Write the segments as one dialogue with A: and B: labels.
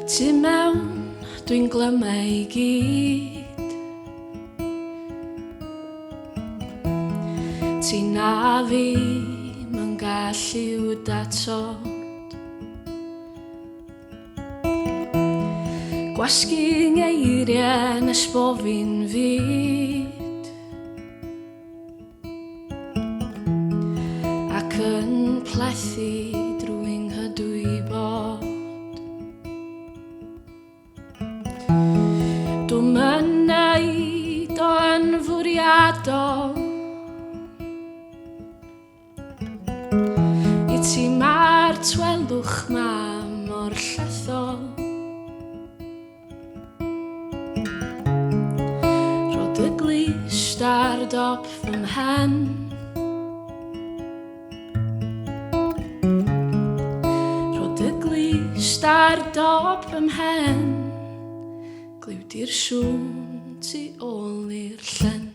A: Tu mewn, dwi'n Clymau I gyd. Ti na fi, ma'n gallu datod. Gwasgu'n eiriau nes bo fi'n fyd, ac yn plethu drwy'n nghydwy bod. Dwi'n myneud o yn fwriadol I ti ma'r twelwch ma mor llethol. Rhod y glist ar dop fy mhen, rhod y glist ar dop fy mhen, gliw di'r siwn tu ôl i'r llen.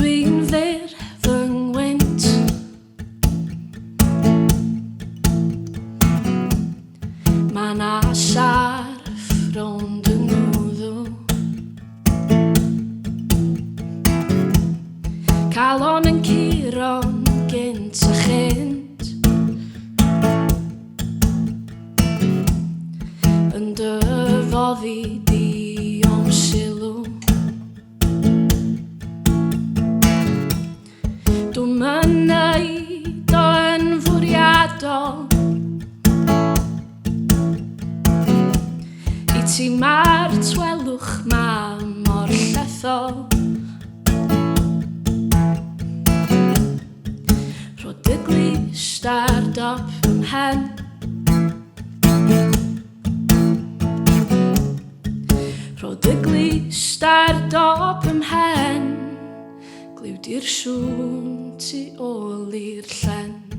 A: Dwi'n fyr fy ngwynt, ma' na sarf rownd yng ngwddw, calon yn curon gynt a chynt, yn dyfoddi di o'm sylw. Dwi'n myneud o yn fwriadol I ti ma'r twelwch ma mor llethol. Rhod y glist ar dop fy mhen, rhod y glist ar dop fy mhen, gliw di'r siwn tu ôl i'r llen.